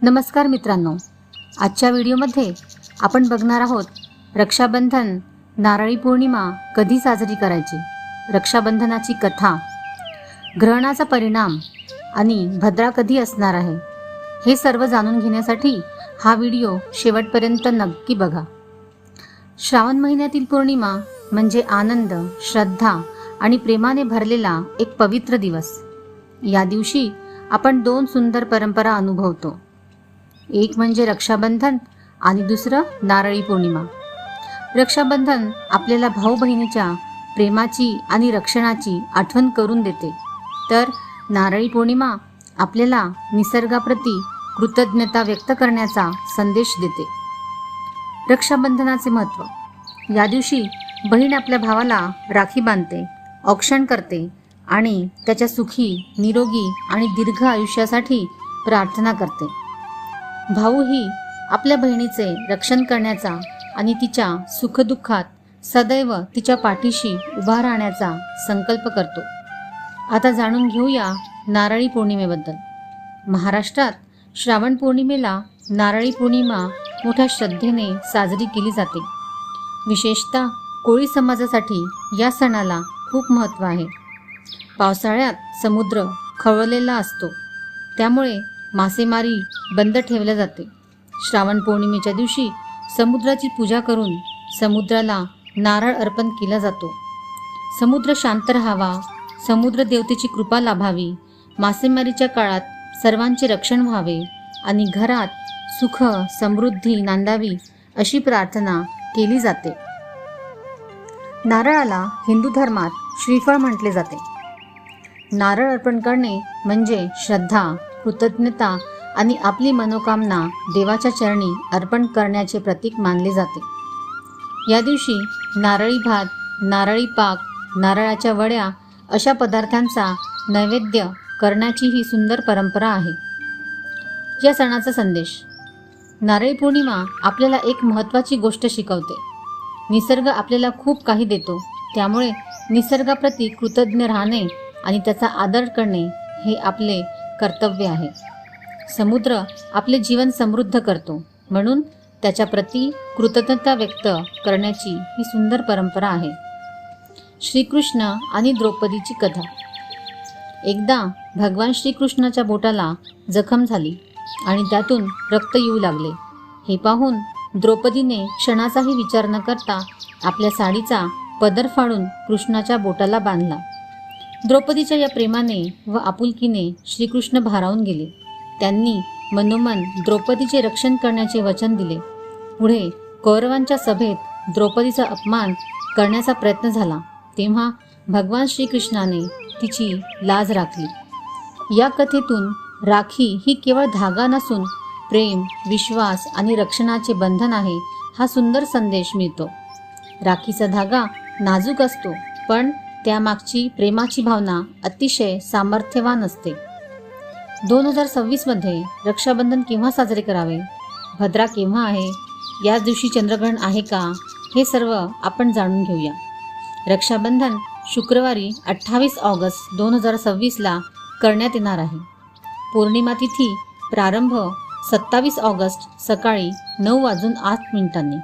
नमस्कार मित्रांनो, आजच्या व्हिडिओमध्ये आपण बघणार आहोत रक्षाबंधन, नारळी पौर्णिमा कधी साजरी करायची, रक्षाबंधनाची कथा, ग्रहणाचा परिणाम आणि भद्रा कधी असणार आहे, हे सर्व जाणून घेण्यासाठी हा व्हिडिओ शेवटपर्यंत नक्की बघा. श्रावण महिन्यातील पौर्णिमा म्हणजे आनंद, श्रद्धा आणि प्रेमाने भरलेला एक पवित्र दिवस. या दिवशी आपण दोन सुंदर परंपरा अनुभवतो. एक म्हणजे रक्षाबंधन आणि दुसरं नारळी पौर्णिमा. रक्षाबंधन आपल्याला भाऊ बहिणीच्या प्रेमाची आणि रक्षणाची आठवण करून देते, तर नारळी पौर्णिमा आपल्याला निसर्गाप्रती कृतज्ञता व्यक्त करण्याचा संदेश देते. रक्षाबंधनाचे महत्त्व. या दिवशी बहीण आपल्या भावाला राखी बांधते, औक्षण करते आणि त्याच्या सुखी, निरोगी आणि दीर्घ आयुष्यासाठी प्रार्थना करते. भाऊही आपल्या बहिणीचे रक्षण करण्याचा आणि तिच्या सुखदुःखात सदैव तिच्या पाठीशी उभा राहण्याचा संकल्प करतो. आता जाणून घेऊया नारळी पौर्णिमेबद्दल. महाराष्ट्रात श्रावण पौर्णिमेला नारळी पौर्णिमा मोठ्या श्रद्धेने साजरी केली जाते. विशेषतः कोळी समाजासाठी या सणाला खूप महत्त्व आहे. पावसाळ्यात समुद्र खवळलेला असतो, त्यामुळे मासेमारी बंद ठेवल्या जाते. श्रावण पौर्णिमेच्या दिवशी समुद्राची पूजा करून समुद्राला नारळ अर्पण केला जातो. समुद्र शांत राहावा, समुद्र देवतेची कृपा लाभावी, मासेमारीच्या काळात सर्वांचे रक्षण व्हावे आणि घरात सुख समृद्धी नांदावी अशी प्रार्थना केली जाते. नारळाला हिंदू धर्मात श्रीफळ म्हटले जाते. नारळ अर्पण करणे म्हणजे श्रद्धा, कृतज्ञता आणि आपली मनोकामना देवाच्या चरणी अर्पण करण्याचे प्रतीक मानले जाते. या दिवशी नारळी भात, नारळी पाक, नारळाच्या वड्या अशा पदार्थांचा नैवेद्य करण्याची ही सुंदर परंपरा आहे. या सणाचा संदेश. नारळी पौर्णिमा आपल्याला एक महत्त्वाची गोष्ट शिकवते. निसर्ग आपल्याला खूप काही देतो, त्यामुळे निसर्गाप्रती कृतज्ञ राहणे आणि त्याचा आदर करणे हे आपले कर्तव्य आहे. समुद्र आपले जीवन समृद्ध करतो, म्हणून त्याच्याप्रती कृतज्ञता व्यक्त करण्याची ही सुंदर परंपरा आहे. श्रीकृष्ण आणि द्रौपदीची कथा. एकदा भगवान श्रीकृष्णाच्या बोटाला जखम झाली आणि त्यातून रक्त येऊ लागले. हे पाहून द्रौपदीने क्षणाचाही विचार न करता आपल्या साडीचा पदर फाडून कृष्णाच्या बोटाला बांधला. द्रौपदीच्या या प्रेमाने व आपुलकीने श्रीकृष्ण भारावून गेले. त्यांनी मनोमन द्रौपदीचे रक्षण करण्याचे वचन दिले. पुढे कौरवांच्या सभेत द्रौपदीचा अपमान करण्याचा प्रयत्न झाला, तेव्हा भगवान श्रीकृष्णाने तिची लाज राखली. या कथेतून राखी ही केवळ धागा नसून प्रेम, विश्वास आणि रक्षणाचे बंधन आहे, हा सुंदर संदेश मिळतो. राखीचा धागा नाजूक असतो, पण त्यामागची प्रेमाची भावना अतिशय सामर्थ्यवान असते. 2026 मध्ये रक्षाबंधन केव्हा साजरे करावे, भद्रा केव्हा आहे, याच दिवशी चंद्रग्रहण आहे का, हे सर्व आपण जाणून घेऊया. रक्षाबंधन शुक्रवारी 28 ऑगस्ट 2026ला करण्यात येणार आहे. पौर्णिमा तिथी प्रारंभ 27 ऑगस्ट सकाळी 9:08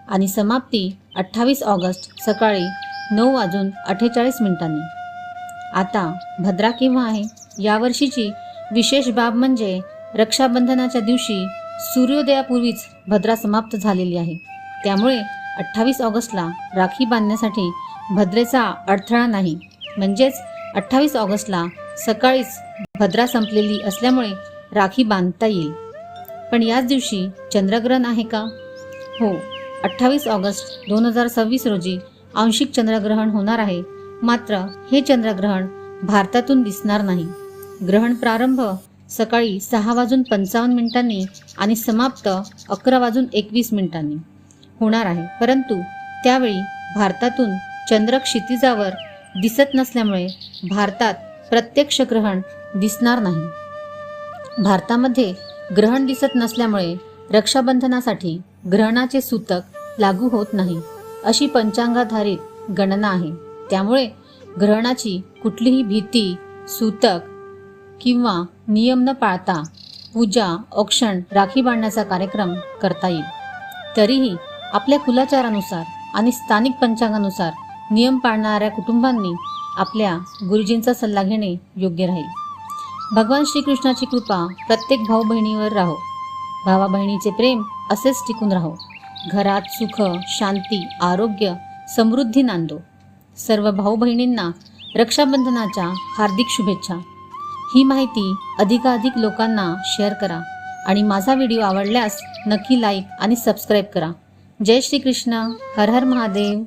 आणि समाप्ती 28 ऑगस्ट सकाळी 9:48. आता भद्रा केव्हा आहे. यावर्षीची विशेष बाब म्हणजे रक्षाबंधनाच्या दिवशी सूर्योदयापूर्वीच भद्रा समाप्त झालेली आहे. त्यामुळे 28 ऑगस्टला राखी बांधण्यासाठी भद्रेचा अडथळा नाही. म्हणजेच 28 ऑगस्टला सकाळीच भद्रा संपलेली असल्यामुळे राखी बांधता येईल. पण याच दिवशी चंद्रग्रहण आहे का? हो, 28 ऑगस्ट 2026 रोजी आंशिक चंद्रग्रहण होणार आहे. मात्र हे चंद्रग्रहण भारतातून दिसणार नाही. ग्रहण प्रारंभ सकाळी 6:55 आणि समाप्त 11:21 होणार आहे. परंतु त्यावेळी भारतातून चंद्र क्षितिजावर दिसत नसल्यामुळे भारतात प्रत्यक्ष ग्रहण दिसणार नाही. भारतामध्ये ग्रहण दिसत नसल्यामुळे रक्षाबंधनासाठी ग्रहणाचे सूतक लागू होत नाही, अशी पंचांगाधारित गणना आहे. त्यामुळे ग्रहणाची कुठलीही भीती, सूतक किंवा नियम न पाळता पूजा, औक्षण, राखी बांधण्याचा कार्यक्रम करता येईल. तरीही आपल्या कुलाचारानुसार आणि स्थानिक पंचांगानुसार नियम पाळणाऱ्या कुटुंबांनी आपल्या गुरुजींचा सल्ला घेणे योग्य राहील. भगवान श्रीकृष्णाची कृपा प्रत्येक भाऊ बहिणीवर राहो. भावा बहिणीचे प्रेम असेच टिकून राहो. घरात सुख, शांती, आरोग्य, समृद्धी नांदो. सर्व भाऊ बहिणींना रक्षाबंधनाच्या हार्दिक शुभेच्छा. ही माहिती अधिकाधिक लोकांना शेअर करा आणि माझा व्हिडिओ आवडल्यास नक्की लाईक आणि सबस्क्राईब करा. जय श्री कृष्ण. हर हर महादेव.